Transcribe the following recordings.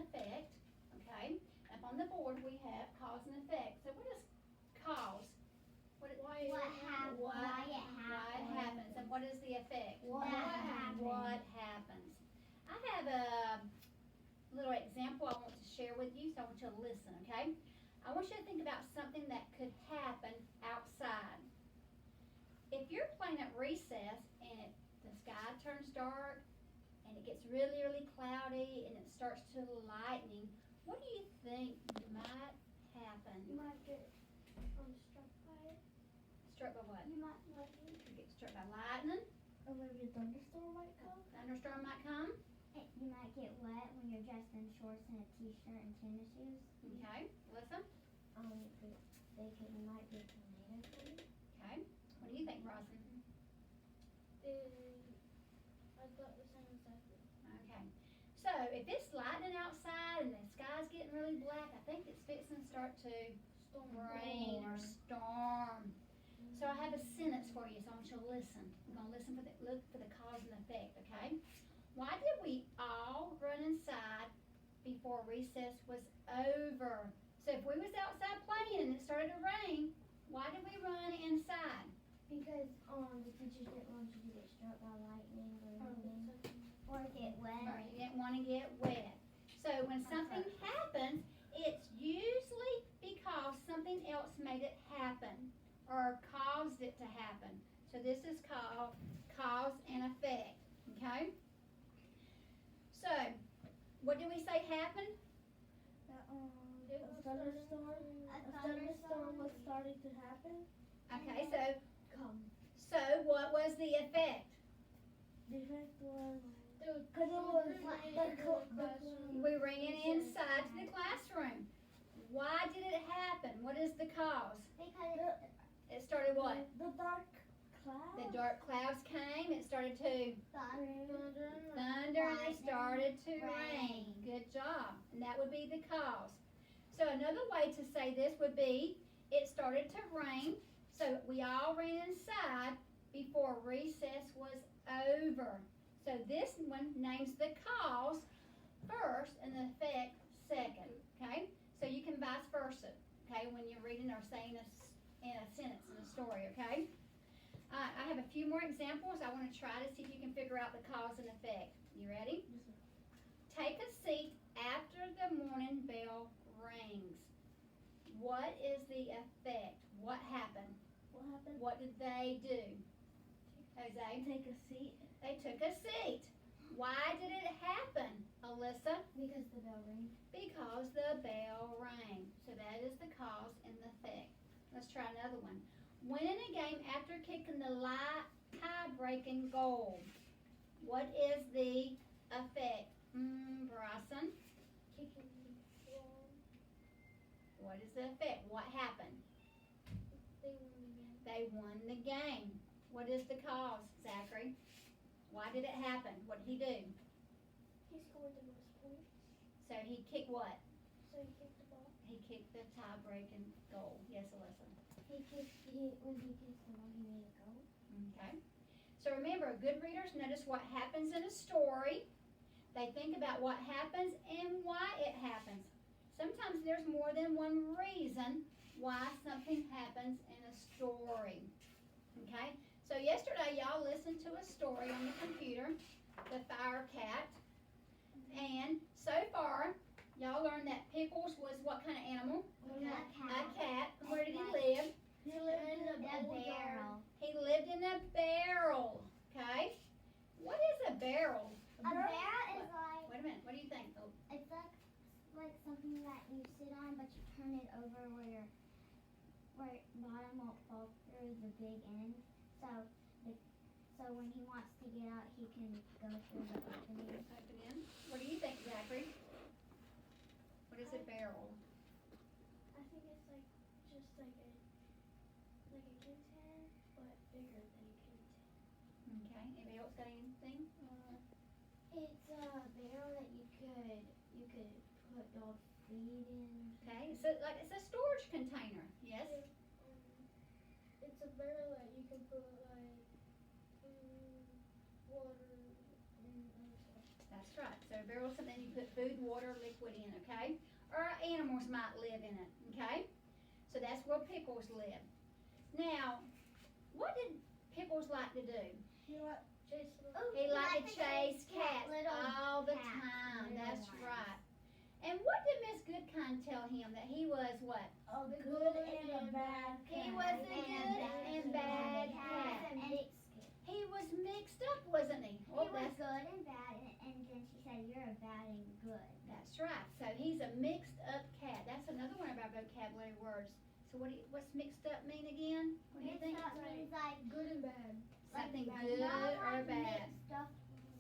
effect, okay? Up on the board we have cause and effect. So what is cause? Why it happens, and what is the effect? What happens. What happens. I have a little example I want to share with you, so I want you to listen, okay? I want you to think about something that could happen outside. If you're playing at recess and the sky turns dark and it gets really, really cloudy and it starts to lightning, what do you think might happen? You might get struck by it. Struck by what? You might You get struck by lightning. or maybe a thunderstorm might come. Thunderstorm might come. You might get wet when you're dressed in shorts and a t-shirt and tennis shoes. Okay, listen. You might be a tornado coming. Okay, what do you think, Roslyn? I thought the same exactly. Okay, so if it's lightning outside and the sky's getting really black, I think it's fixing to start to rain or storm. So I have a sentence for you, so I want you to listen. We're going to listen for look for the cause and effect, okay? Why did we all run inside before recess was over? So if we was outside playing and it started to rain, why did we run inside? Because the teachers didn't want you to get struck by lightning or anything. Or get Or wet. you didn't want to get wet. So when something happens, it's usually because something else made it happen or caused it to happen. So this is called cause and effect, okay? So, what did we say happened? A thunderstorm was starting to happen. Okay, Come. so what was the effect? The effect was We ran inside to the classroom. Why did it happen? What is the cause? Because It started what? the dark cloud. The dark clouds came, it started to Thunder. thunder, and it started to rain. Rain. Good job. And that would be the cause. So another way to say this would be, it started to rain, so we all ran inside before recess was over. So this one names the cause first and the effect second, okay? So you can vice versa, okay, when you're reading or saying in a sentence, in a story, okay? I have a few more examples. I want to try to see if you can figure out the cause and effect. You ready? Yes, ma'am. Take a seat after the morning bell rings. What is the effect? What happened? What happened? What did they do? Jose? Take a seat. They took a seat. Why did it happen, Alyssa? because the bell rang. Because the bell rang. So that is the cause and the effect. Let's try another one. Winning a game after kicking the tie-breaking goal. What is the effect? Bryson? Kicking the ball. What is the effect? What happened? They won the game. They won the game. What is the cause, Zachary? Why did it happen? What did he do? He scored the most points. So he kicked what? So he kicked the ball. He kicked the tie-breaking goal. Yes, Alyssa. When he kicked the ball, he made a goal. Okay. So remember, good readers notice what happens in a story. They think about what happens and why it happens. Sometimes there's more than one reason why something happens in a story. Okay? So yesterday y'all listened to a story on the computer, The Fire Cat. And so far, y'all learned that Pickles was what kind of animal? A cat. Where did he live? He lived in a barrel. He lived in a barrel. Okay? What is a barrel? A barrel is Wait a minute. What do you think? Oh, it's like something that you sit on, but you turn it over where bottom won't fall through the big end. So when he wants to get out, he can go through the opening. open in. What do you think, Zachary? What is a barrel? I think it's just like a container, but bigger than a container. Okay. Anybody else got anything? It's a barrel that you could put dog feed in. Okay. So like it's a storage container. Yes. It's a barrel that you can put water and other stuff. That's right. So a barrel is something you put food, water, liquid in, okay? Or animals might live in it, okay? So that's where Pickles live. Now, what did Pickles like to do? Ooh, He liked to chase cat, cats little all the cats, time. little That's ones. right. And what did Miss Goodkind tell him? That he was what? A good and a bad He was a good and bad cat. He was mixed up, wasn't he? He Well, was that's, good and bad, and then she said, "You're a bad and good." that's right. So he's a mixed up cat. That's another one of our vocabulary words. So what's mixed up mean again? What do you think? Mixed up means like Good and bad. Something like good not or like bad. mixed up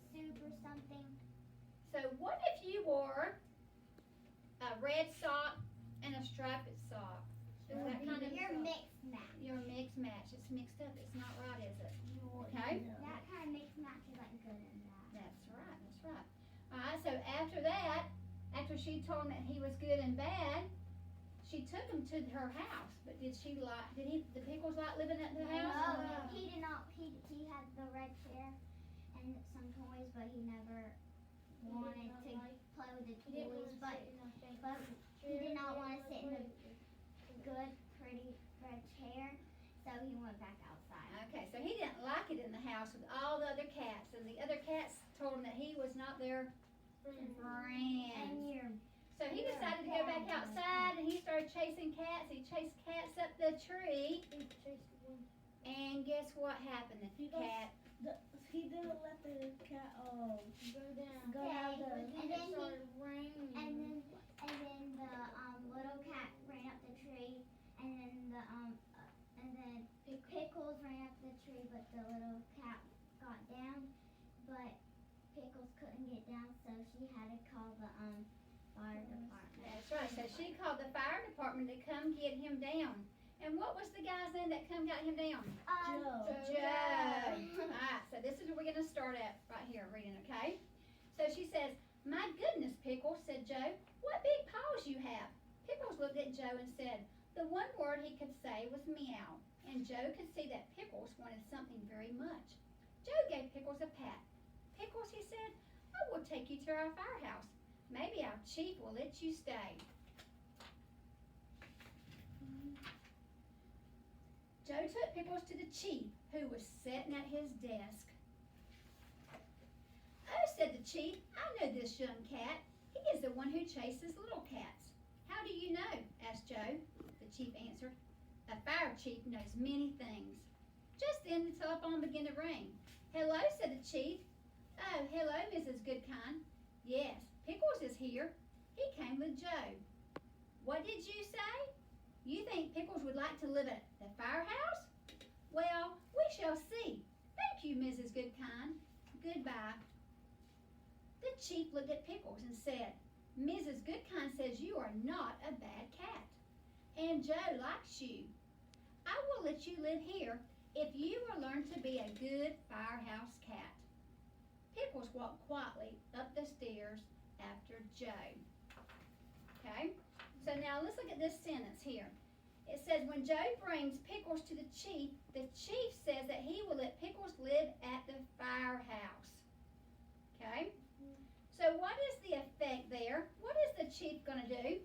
soup or something. So what if you wore a red sock and a striped sock? Is that kind of You're mixed match. your mixed match? It's mixed up. It's not right, is it? Okay. That kind of mixed match is like good and bad. That's right. That's right. All right. So after that, after she told him that he was good and bad, she took him to her house. But did the Pickles like living at the house? No, he did not. He had the red chair and some toys, but he never wanted to play with the toys. But he did not want to sit in the good, pretty red chair, so he went back outside. Okay. So he didn't like it in the house with all the other cats, and the other cats told him that he was not their friend. And you're So he decided to go back outside and he started chasing cats. He chased cats up the tree, and guess what happened? The cat. He didn't let the cat go down. Go down the- And and then then it started raining. and then the little cat ran up the tree, and then Pickles ran up the tree, but the little cat got down, but Pickles couldn't get down, so she had to call the fire department. That's right. So she called the fire department to come get him down. And what was the guy's name that come got him down? Joe. Alright, so this is where we're going to start at right here reading, okay? So she says, "My goodness, Pickles," said Joe, "what big paws you have." Pickles looked at Joe and said, the one word he could say was meow. And Joe could see that Pickles wanted something very much. Joe gave Pickles a pat. "Pickles," he said, "I will take you to our firehouse. Maybe our chief will let you stay." Joe took Pickles to the chief, who was sitting at his desk. "Oh," said the chief, "I know this young cat. He is the one who chases little cats." "How do you know?" asked Joe. The chief answered, "A fire chief knows many things." Just then the telephone began to ring. "Hello," said the chief. "Oh, hello, Mrs. Goodkind." "Yes, Pickles is here. He came with Joe." "What did you say? You think Pickles would like to live at the firehouse? Well, we shall see. Thank you, Mrs. Goodkind. Goodbye." The chief looked at Pickles and said, "Mrs. Goodkind says you are not a bad cat, and Joe likes you. I will let you live here if you will learn to be a good firehouse cat." Pickles walked quietly up the stairs after Joe. Okay? So now let's look at this sentence here. It says, when Joe brings Pickles to the chief says that he will let Pickles live at the firehouse. Okay? So what is the effect there? What is the chief going to do?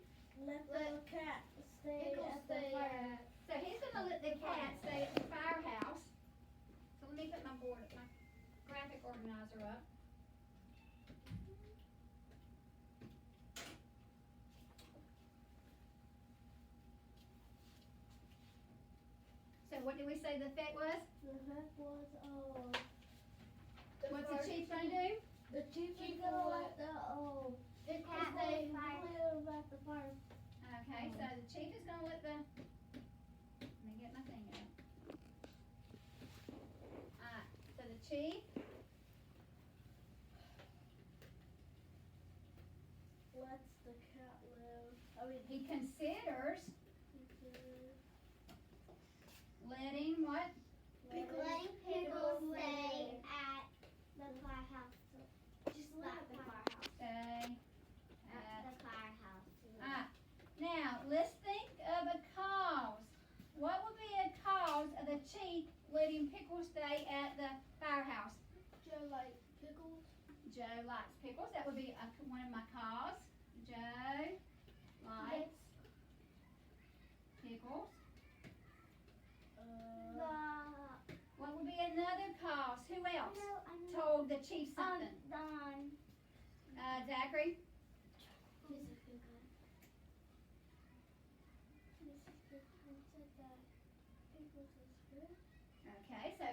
Let the cat stay at the fire. So he's going to let the cat stay at the firehouse. So let me put my graphic organizer up. So what did we say the effect was? The heck was What's the chief going to do? the chief is gonna let the Pickles Cat stay fire. live at the fire. Okay, so the chief is going to let the. Let me get my thing out. Alright, so the chief Lets the cat live. he considers letting what? Letting Pickles stay at the firehouse. Just let the firehouse. Stay At at. the firehouse. Alright, now let's think of a cause. What would be a cause of the chief letting Pickles stay at the firehouse? Joe like pickles. Joe likes pickles. That would would be one of my cause. Joe likes pickles. What would be another cause? Who else told the chief something? Don. Zachary? Mrs. Pickle. Mrs. Pickle said that pickles is good. Okay, so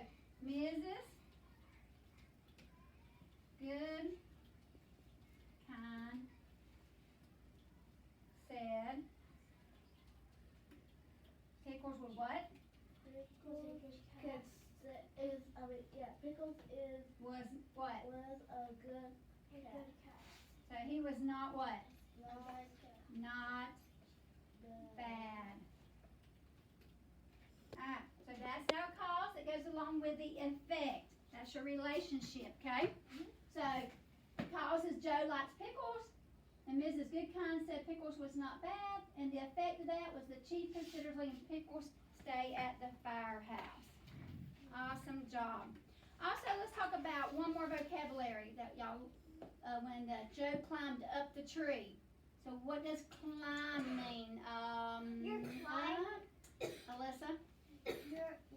Mrs. Good, kind, said pickles were what? Pickles Was what? was a good cat. So he was not what? Not Not bad. Alright, so that's our cause. It goes along with the effect. That's your relationship, okay? So, the cause is Joe likes pickles, and Mrs. Goodkind said pickles was not bad, and the effect of that was the chief considers letting pickles stay at the firehouse. Awesome job. Also, let's talk about one more vocabulary that y'all, when Joe climbed up the tree. So what does climb mean? You're climbing. Alyssa?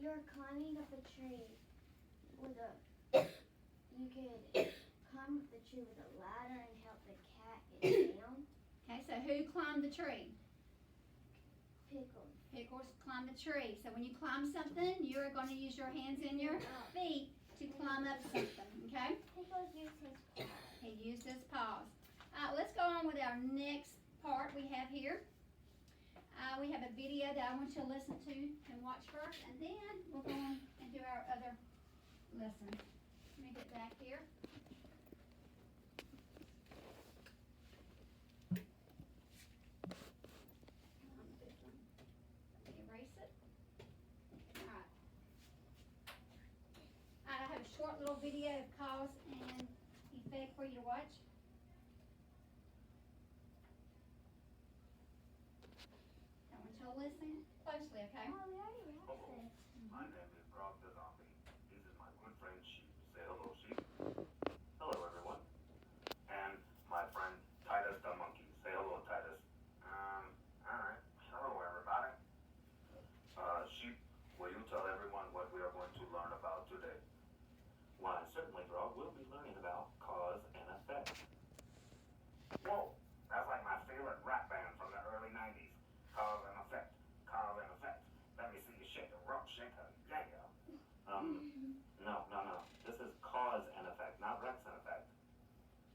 You're climbing up a tree with a. You could climb up the tree with a ladder and help the cat get down. Okay, so who climbed the tree? Pickles. Pickles climbed the tree. So when you climb something, you're going to use your hands and your feet to climb up something, okay? Pickles used his paws. He used his paws. Let's go on with our next part we have here. We have a video that I want you to listen to and watch first, and then we'll go on and do our other lesson. Let me get back here. Let me erase it. Alright. I have a short little video of cause and effect for you to watch. I want you to listen closely, okay? Oh, we already read this. My name is Grog the Zombie. This is my good friend Sheep. Say hello, Sheep. Hello, everyone. And my friend Titus the Monkey. Say hello, Titus. Alright. Hello, everybody. Sheep, will you tell everyone what we are going to learn about today? Why, certainly, Grog. We'll be learning about cause and effect. Whoa, that's like my favorite rap band from the early 90s. Cause and effect. Cause and effect. Let me see you shake a rock, shake a yeah. No. This is cause and effect, not Rex and effect.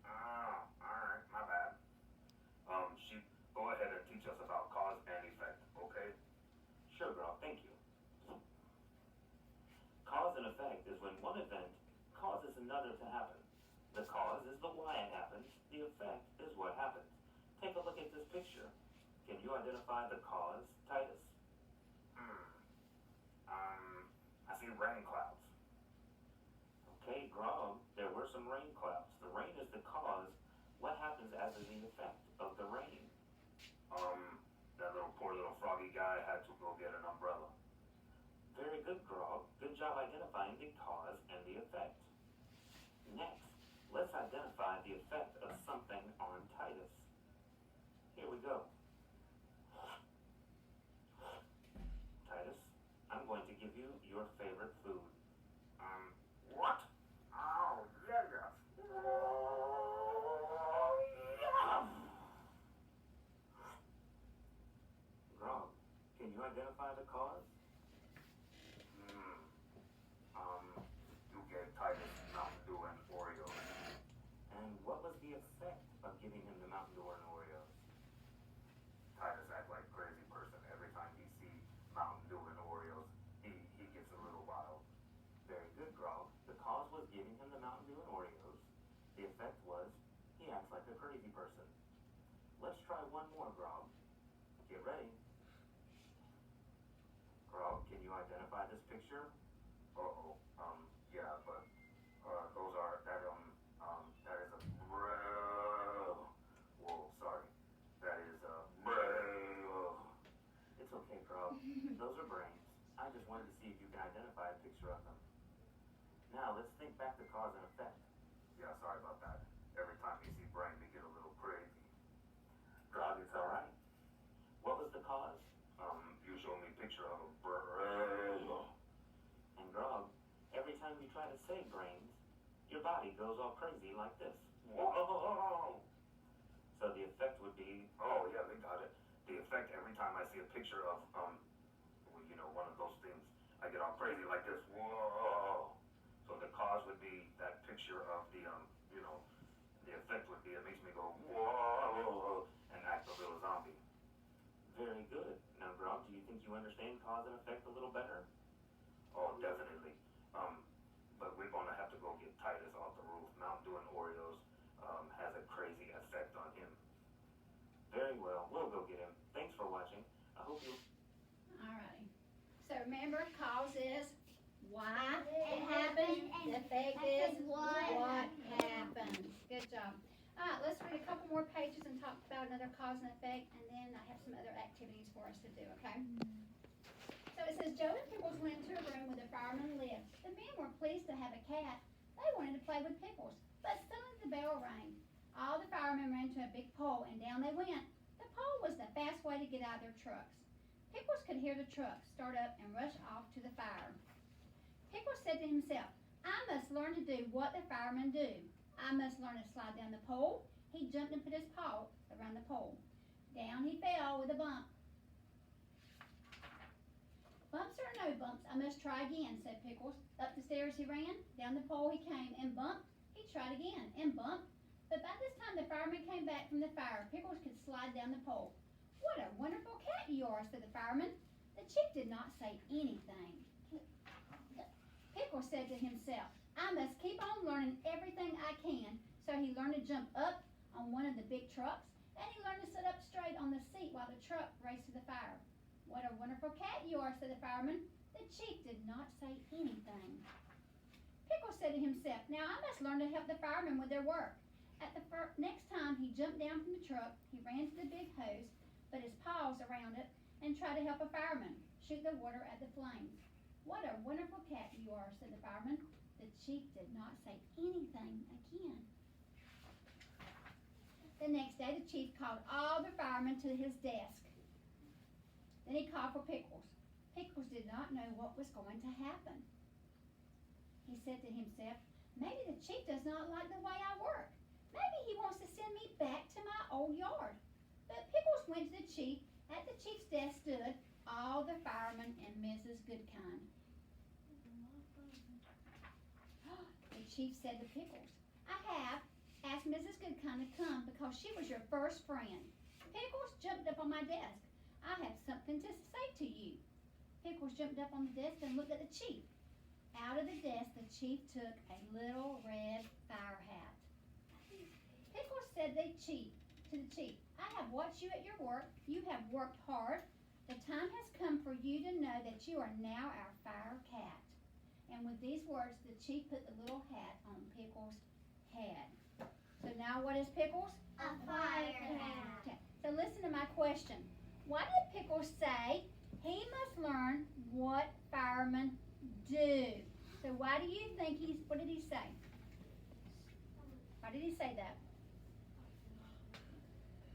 Oh, alright, my bad. Sheep, go ahead and teach us about cause and effect, okay? Sure, girl, thank you. Cause and effect is when one event causes another to happen. The cause is the why it happens, the effect is what happens. Take a look at this picture. Can you identify the cause, Titus? I see rain clouds. Okay, Grog, there were some rain clouds. The rain is the cause. What happens as the effect of the rain? That poor little froggy guy had to go get an umbrella. Very good, Grog. Good job identifying the cause and the effect. Next, let's identify the effect of something on Titus. Here we go. Titus, I'm going to give you your favorite food. What? Oh, yeah. Grog, can you identify the cause? You gave Titus Mountain Dew and Oreos. And what was the effect of giving him the Mountain Dew and Oreos? Titus acts like a crazy person. Every time he sees Mountain Dew and Oreos, he gets a little wild. Very good, Grog. The cause was giving him the Mountain Dew and Oreos. The effect was he acts like a crazy person. Let's try one more, Grog. Get ready. Grog, can you identify this picture? Yeah, but those are that is a whoa, sorry. That is a It's okay, Grog. Those are brains. I just wanted to see if you can identify a picture of them. Now let's think back to cause and effect. Yeah, sorry about that. Every time you see brains, say brains, your body goes all crazy like this. Whoa! So the effect would be, oh yeah, they got it. The effect every time I see a picture of, well, you know, one of those things, I get all crazy like this. Whoa! So the cause would be that picture of the, you know, the effect would be, it makes me go, whoa, and act a little zombie. Very good. Now, Grog, do you think you understand cause and effect a little better? Oh, definitely. But we're gonna have to go get Titus off the roof. Mountain Dew and Oreos, has a crazy effect on him. Very well, we'll go get him. Thanks for watching. I hope you... Alrighty. So remember, cause is why it happened, the effect is what happens. Good job. Alright, let's read a couple more pages and talk about another cause and effect, and then I have some other activities for us to do, okay? So it says, Joe and Pickles went into a room where the firemen lived. The men were pleased to have a cat. They wanted to play with Pickles, but suddenly the bell rang. All the firemen ran to a big pole, and down they went. The pole was the fast way to get out of their trucks. Pickles could hear the truck start up and rush off to the fire. Pickles said to himself, I must learn to do what the firemen do. I must learn to slide down the pole. He jumped and put his paw around the pole. Down he fell with a bump. Bumps or no bumps, I must try again, said Pickles. Up the stairs he ran, down the pole he came, and bumped. He tried again, and bumped. But by this time the fireman came back from the fire. Pickles could slide down the pole. What a wonderful cat you are, said the fireman. The chief did not say anything. Pickles said to himself, I must keep on learning everything I can. So he learned to jump up on one of the big trucks, and he learned to sit up straight on the seat while the truck raced to the fire. What a wonderful cat you are, said the fireman. The chief did not say anything. Pickles said to himself, now I must learn to help the firemen with their work. At the next time he jumped down from the truck, he ran to the big hose, put his paws around it, and tried to help a fireman shoot the water at the flames. What a wonderful cat you are, said the fireman. The chief did not say anything again. The next day the chief called all the firemen to his desk. Then he called for Pickles. Pickles did not know what was going to happen. He said to himself, maybe the chief does not like the way I work. Maybe he wants to send me back to my old yard. But Pickles went to the chief. At the chief's desk stood all the firemen and Mrs. Goodkind. The chief said to Pickles, I have asked Mrs. Goodkind to come because she was your first friend. Pickles jumped up on my desk. I have something to say to you. Pickles jumped up on the desk and looked at the chief. Out of the desk, the chief took a little red fire hat. Pickles said to the chief, I have watched you at your work. You have worked hard. The time has come for you to know that you are now our fire cat. And with these words, the chief put the little hat on Pickles' head. So now what is Pickles? A fire cat. Okay. So listen to my question. Why did Pickles say he must learn what firemen do? So why do you think what did he say? Why did he say that?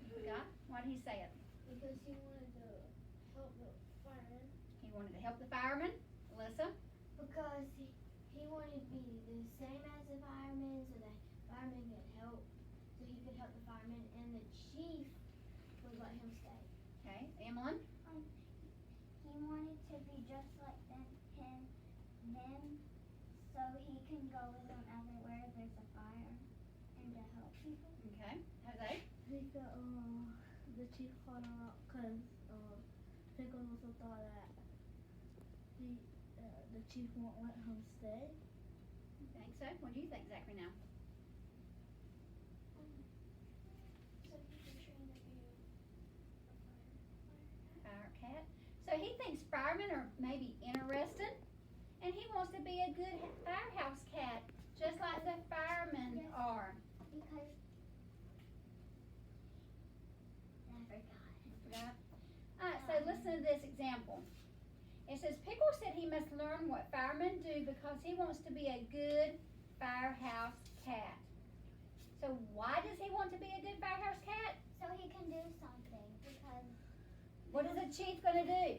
You forgot? Why did he say it? Because he wanted to help the firemen. He wanted to help the firemen. Alyssa? Because he wanted to be the same as the firemen, so that firemen could help, so he could help the firemen, and the chief would let him stay. Okay. Emmeline? He wanted to be just like them, so he can go with them everywhere there's a fire, and to help people. Okay. Jose? I think the chief called him out because Pickles also thought that the chief won't let him stay. You think so? What do you think, Zachary, now? So he can train to be a Fire cat. So he thinks firemen are maybe interested, and he wants to be a good firehouse cat, just like the firemen Yes. are. Because I forgot. Forgot? Alright, so listen to this example. It says, Pickles said he must learn what firemen do because he wants to be a good firehouse cat. So why does he want to be a good firehouse cat? So he can do something, because What is the chief going to do?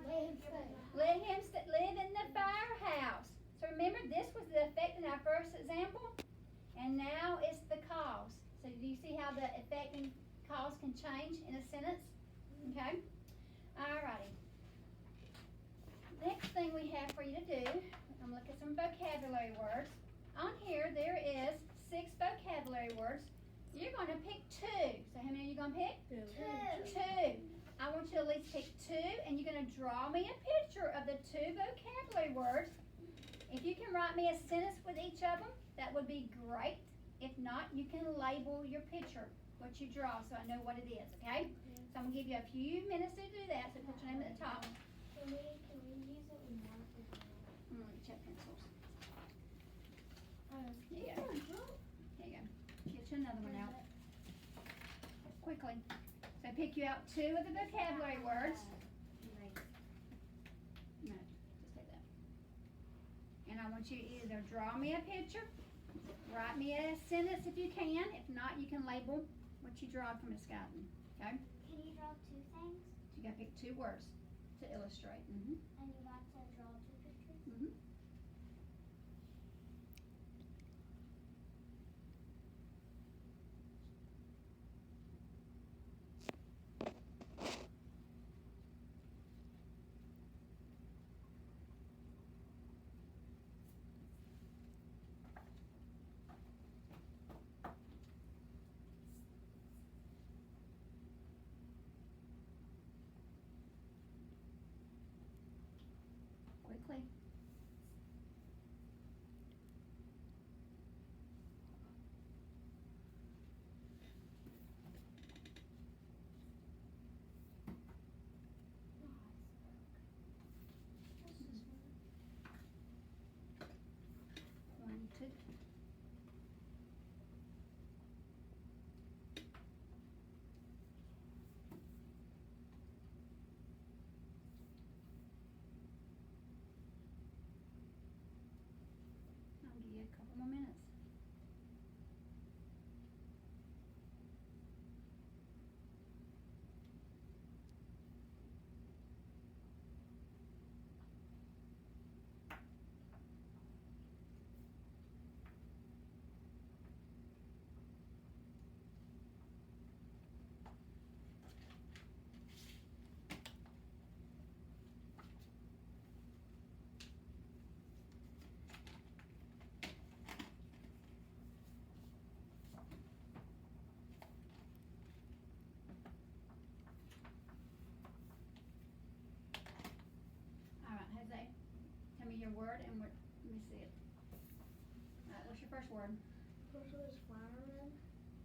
Let him stay. Let him live in the firehouse. So remember this was the effect in our first example, and now it's the cause. So do you see how the effect and cause can change in a sentence? Okay? Alrighty. Next thing we have for you to do, I'm gonna look at some vocabulary words. On here, there is 6 vocabulary words. You're gonna pick 2. So how many are you gonna pick? 2. 2. I want you to at least pick 2, and you're gonna draw me a picture of the 2 vocabulary words. If you can write me a sentence with each of them, that would be great. If not, you can label your picture, what you draw, so I know what it is, okay? So I'm gonna give you a few minutes to do that, so put your name at the top. Can we use it with markers? I'm gonna check pencils. Um, Yeah. Here you go. Get you another one out. Quickly. So pick you out 2 of the vocabulary words. No, just take that. And I want you to either draw me a picture, write me a sentence if you can. If not, you can label what you draw from Miss Guyton. Okay? Can you draw 2 things? You gotta pick 2 words to illustrate. And you got to draw 2 pictures? Quickly. Pointed. I'll give you a couple more minutes. Alright, Jose, tell me your word and what, let me see it. Alright, what's your first word? First one is fireman,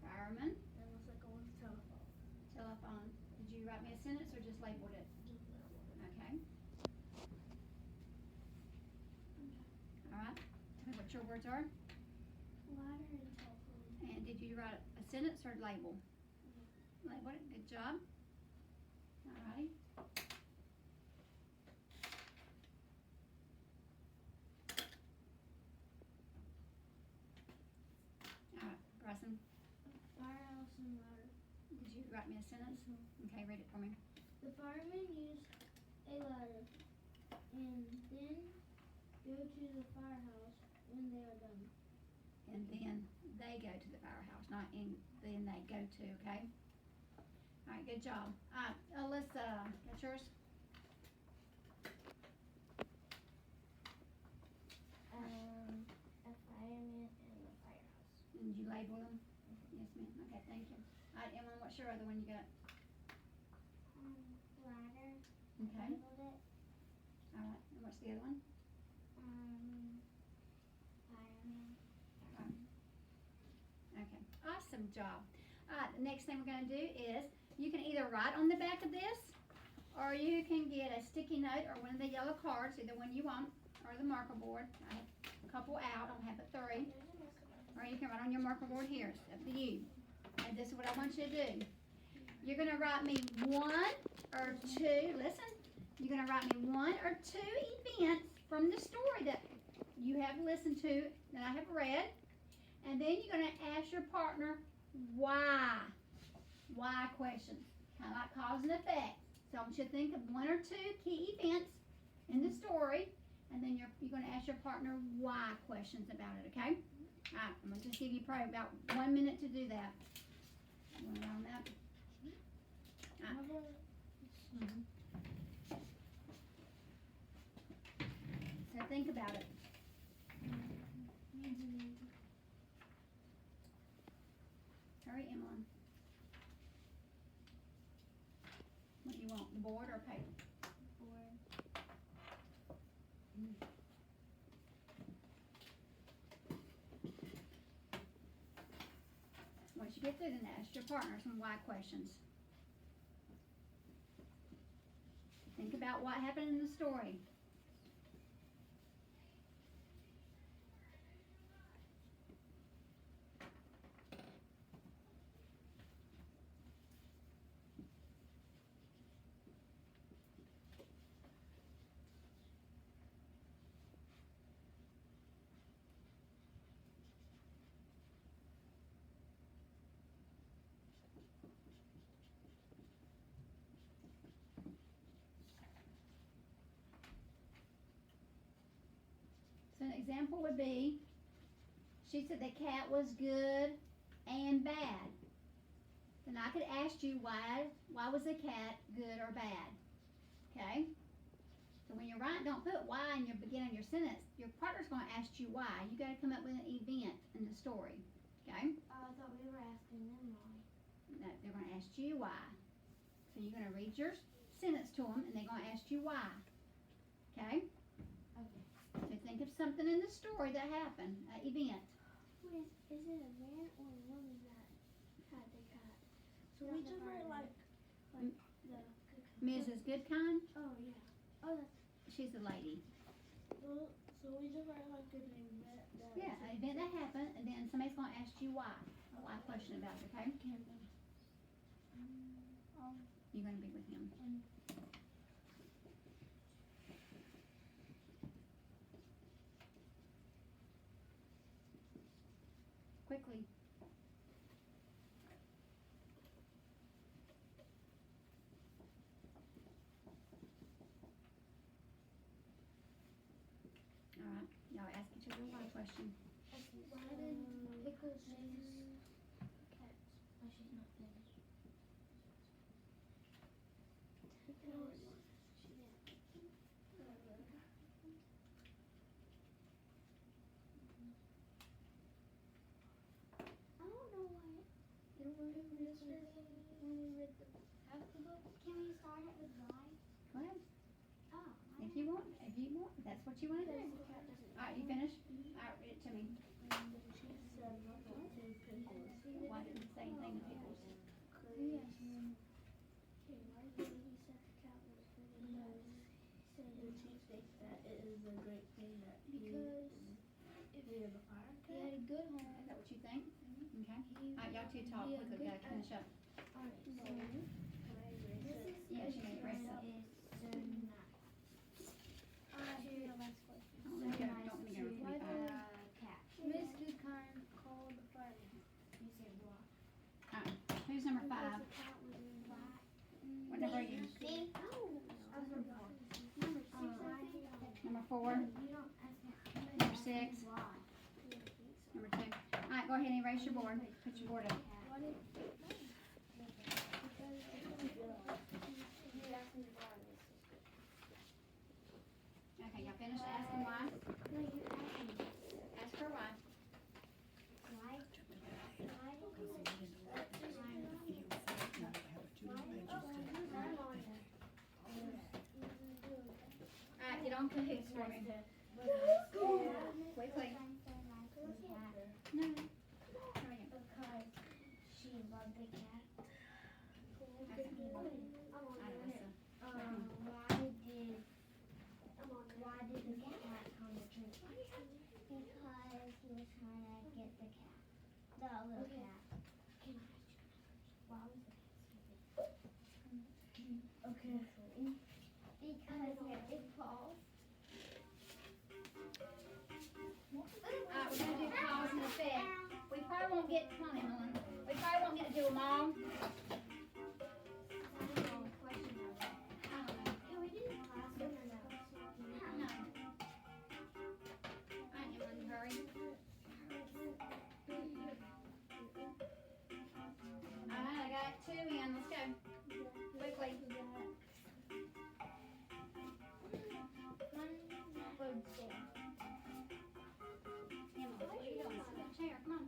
Fireman, and the second one's telephone. telephone. Did you write me a sentence or just labeled it? Just that one. Okay. Alright, tell me what your words are. Ladder and telephone. And did you write a sentence or label? Label it, good job. Alrighty. Alright, Bryson, Firehouse and ladder. did you write me a sentence? Okay, read it for me. The firemen used a ladder and then go to the firehouse when they are done. And then they go to the firehouse, not in, then they go to, okay? Alright, good job. Alright, Alyssa, that's yours? A fireman and a firehouse. And did you label them? Yes, ma'am. Okay, thank you. Alright, Emma, what's your other one you got? Ladder. Okay, Labeled it. alright, and what's the other one? Fireman. Okay, awesome job. Alright, the next thing we're gonna do is, you can either write on the back of this, or you can get a sticky note or one of the yellow cards, either one you want, or the marker board. I have a couple out, I don't have but 3. Or you can write on your marker board here, it's up to you. And this is what I want you to do. You're gonna write me 1 or 2, listen, you're gonna write me 1 or 2 events from the story that you have listened to, that I have read, and then you're gonna ask your partner why. Why questions, kind of like cause and effect. So I want you to think of 1 or 2 key events in the story, and then you're gonna ask your partner why questions about it, okay? Alright, I'm gonna just give you probably about 1 minute to do that. You wanna round that? So think about it. Hurry, Emily. What do you want, the board or paper? Once you get through, then ask your partner some why questions. Think about what happened in the story. So an example would be, she said the cat was good and bad. Then I could ask you why was the cat good or bad? Okay? So when you write, don't put why in your beginning of your sentence. Your partner's gonna ask you why. You gotta come up with an event in the story. Okay? I thought we were asking them why. No, they're gonna ask you why. So you're gonna read your sentence to them and they're gonna ask you why. Okay? Okay. So think of something in the story that happened, an event. Wait, is it a man or a woman that had the cat? So we just were like the good Mrs. Goodkind, Oh yeah. Oh, that's she's a lady. so we just were like an event that. Yeah, an event that happened, and then somebody's gonna ask you why. A why question about it, okay? You're gonna be with him. Quickly. Alright, y'all ask each other a why question. Why did Pickles choose cats? Oh, she's not finished. Pickles. I don't know why. You don't remember this when we read the half the book? Can we start it with why? Go ahead, Oh, if you want, that's what you wanna do. The cat doesn't. Alright, you finished? Alright, read it to me. She said nothing to Pickles. Why didn't it say anything to Pickles? Yes. Okay, why did he say the cat was good and bad? He said the chief thinks that it is a great thing that because if he had a fire cat, he had a good home. Is that what you think? Okay. He Alright, y'all two talk Yeah, quickly, good gotta finish up. Alright, so can I erase it? Yeah, she may erase it. is so nice. The last question. Don't let me go, don't let me go. Why Fine. did Cat. Miss Goodkind call the fireman? You said why? Who's number 5? Because the cat was in the Why? What number are you? Me? Oh, I was number 4. Number 6, I think. Number 4? You don't ask me. Number 6? Why? Number 2? Alright, go ahead and erase your board. Put your board up. Why did Okay, y'all finished asking why? No, you asked me. Ask her why. Why? Why? Alright, get on cahoots for me. Quickly. No. Hurry up. Because she loved the cat. Okay. Alright, Alyssa. Why did the cat come to drink? Because he was trying to get the cat. The little cat. Why was the cat stupid? Okay. Because he had big paws. Alright, we're gonna do cause and effect. We probably won't get, come on, Emily. We probably won't get to do them all. That's a question of it. I don't know. Can we do the last one or no? No. in. Let's go. Quickly. Food store. Emma, what are you doing? Sit in the chair. Come on.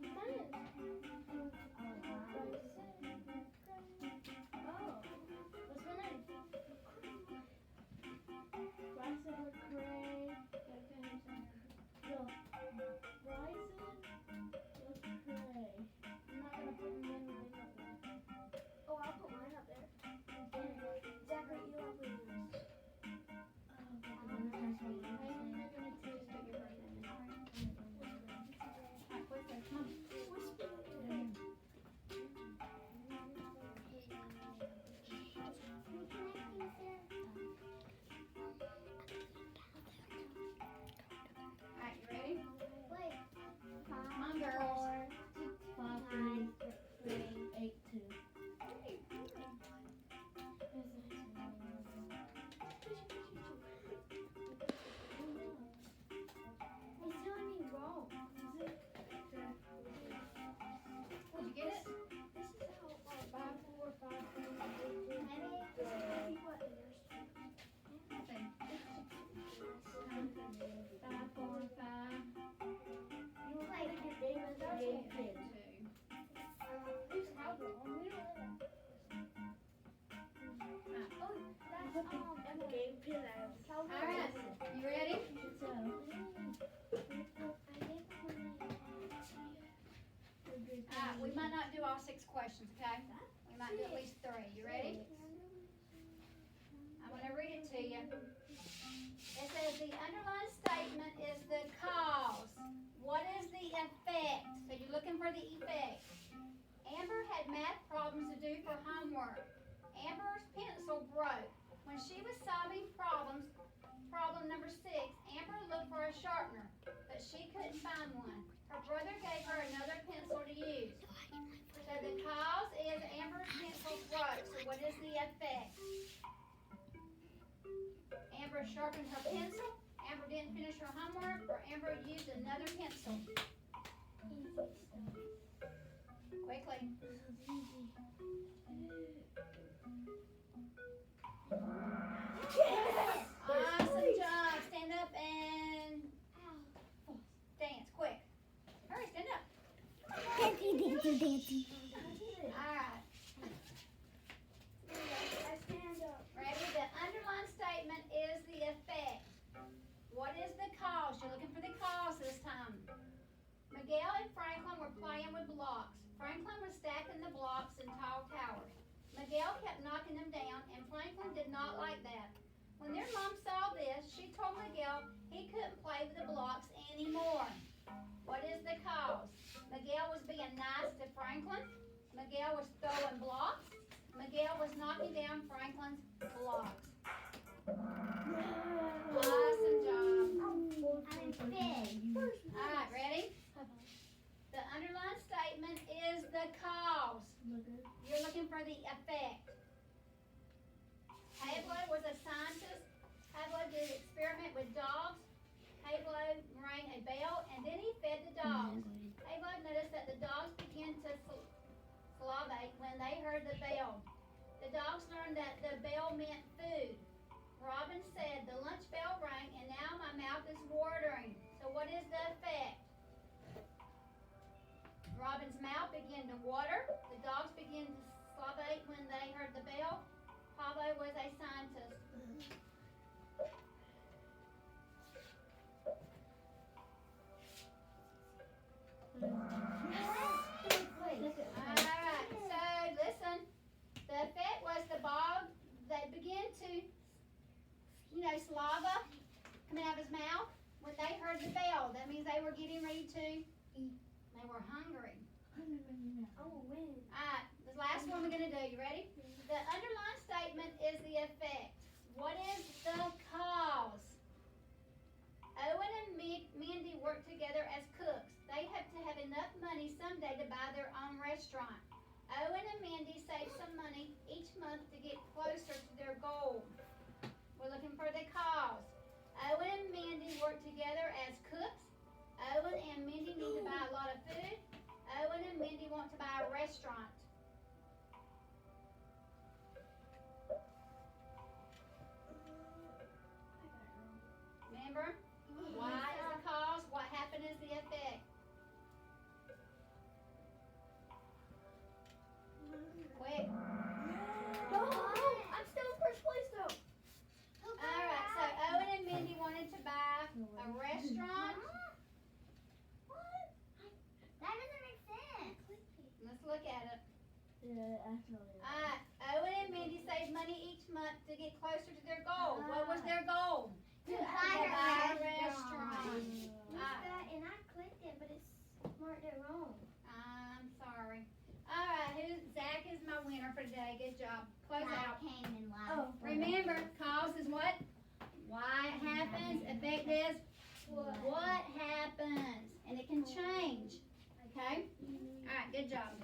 Alright, quickly. Come on. Alright, you ready? Wait. Come on, girls. 5, 3, 3, 8, 2. It's telling me wrong. Did you get it? This is how 5, 4, 5, 3, 8, 2. Maybe. This is how people at the nurse. Okay. 5, 4, 5, You were like your neighbors and your kids. 2. This is how long we don't game pin Alright, you ready? Alright, we might not do all 6 questions, okay? We might do at least 3. You ready? I'm gonna read it to you. It says the underlined statement is the cause. What is the effect? So you're looking for the effect. Amber had math problems to do for homework. Amber's pencil broke. When she was solving problem number 6, Amber looked for a sharpener, but she couldn't find one. Her brother gave her another pencil to use. So the cause is Amber's pencil broke. So what is the effect? Amber sharpened her pencil, Amber didn't finish her homework, or Amber used another pencil. Quickly. Awesome job. Stand up and dance quick. Hurry, stand up. Dancing. Alright. Ready? The underlined statement is the effect. What is the cause? You're looking for the cause this time. Miguel and Franklin were playing with blocks. Franklin was stacking the blocks in tall towers. Miguel kept knocking them down, and Franklin did not like that. When their mom saw this, she told Miguel he couldn't play with the blocks anymore. What is the cause? Miguel was being nice to Franklin. Miguel was throwing blocks. Miguel was knocking down Franklin's blocks. Awesome job. I'm big. Alright, ready? The underlined statement is the cause. You're looking for the effect. Pablo was a scientist. Pablo did an experiment with dogs. Pablo rang a bell and then he fed the dogs. Pablo noticed that the dogs began to salivate when they heard the bell. The dogs learned that the bell meant food. Robin said, the lunch bell rang and now my mouth is watering. So what is the effect? Robin's mouth began to water. The dogs began to salivate when they heard the bell. Pablo was a scientist. Alright, so listen. The effect was the ball, they began to, saliva coming out of his mouth when they heard the bell. That means they were getting ready to eat. They were hungry. Alright, the last one we're going to do. You ready? The underlined statement is the effect. What is the cause? Owen and Mindy worked together as cooks. They hope to have enough money someday to buy their own restaurant. Owen and Mindy saved some money each month to get closer to their goal. We're looking for the cause. Owen and Mindy worked together as cooks. Owen and Mindy need to buy a lot of food. Owen and Mindy want to buy a restaurant. to accidentally. Owen and Mindy save money each month to get closer to their goal. What was their goal? To To buy buy a a restaurant. restaurant. And I clicked it, but it's marked it wrong. I'm sorry. Alright, Zach is my winner for today. Good job. Close out. That came in last. Oh, Remember, cause is what? Why it happens. Effect is what happens. And it can change. Okay? Alright, good job.